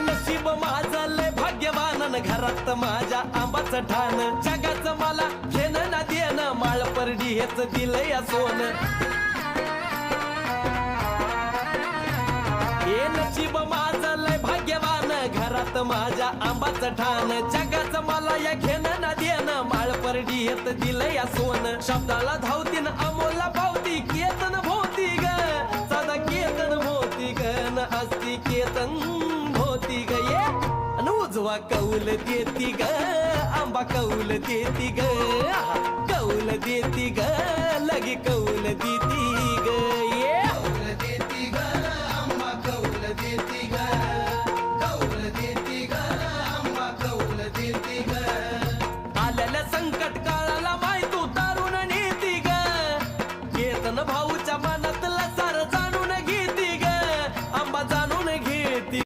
नशीब माझं लय भाग्यवान घरात माझ्या आंबाचं ठाण जगाचं मला घेणं ना देणं माळ परडी हेच दिलंय या सोनं हे नशीब माझं लय भाग्यवान घरात माझ्या आंबाचं ठाण जगाचं मला या घेणं ना देणं माळ परडी हेच दिलंय या सोनं शब्दाला धावतीन अमोलला पावती केतन भोवती ग सदा केतन भोवती ग न असती केतन भोवती ग ये अन उजवा कौल देती ग आंबा कौल देती ग कौल देती ग लगी कौल देती ग